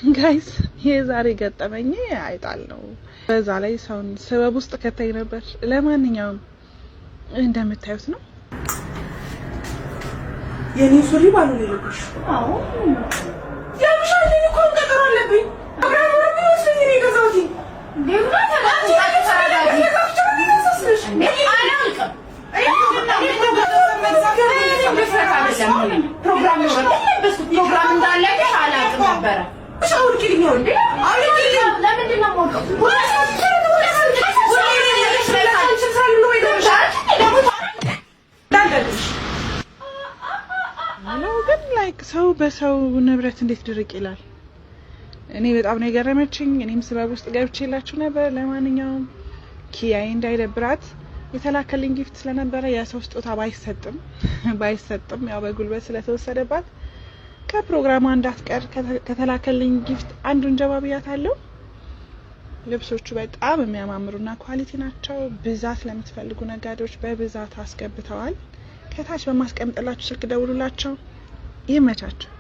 ጋይስ የዛሬ ገጠመኝ አይጣል ነው። በዛ ላይ ሰውን ሰበብ ውስጥ ከተይ ነበር። ለማንኛውም እንደምታዩት ነው የኔ ሱሪ ባሉ ልልሽ። አዎ ያምሻል እኮ ቀጠሮ አለብኝ። አብራራ ነው ስለዚህ ነው ገዛውቲ ለምን ታላችሁ ታላችሁ ፕሮግራም እንዳለ አላውቅም ነበረ። ሻውር ኪልኝ ነው እንዴ? አውልኪልኝ ለምንድን ነው ሞልቀው? ግን ላይክ ሰው በሰው ንብረት እንዴት ድርቅ ይላል? እኔ በጣም ነው የገረመችኝ። እኔም ስበብ ውስጥ ገብቼላችሁ ነበር። ለማንኛውም ኪያዬ እንዳይደብራት የተላከልኝ ጊፍት ስለነበረ የሰው ስጦታ ባይሰጥም ያው በጉልበት ስለተወሰደባት ከፕሮግራሙ እንዳትቀር ከተላከልኝ ጊፍት አንዱን ጀባብያታለሁ። ልብሶቹ በጣም የሚያማምሩና ኳሊቲ ናቸው። ብዛት ለምትፈልጉ ነጋዴዎች በብዛት አስገብተዋል። ከታች በማስቀምጥላችሁ ስልክ ደውሉላቸው። ይመቻችሁ።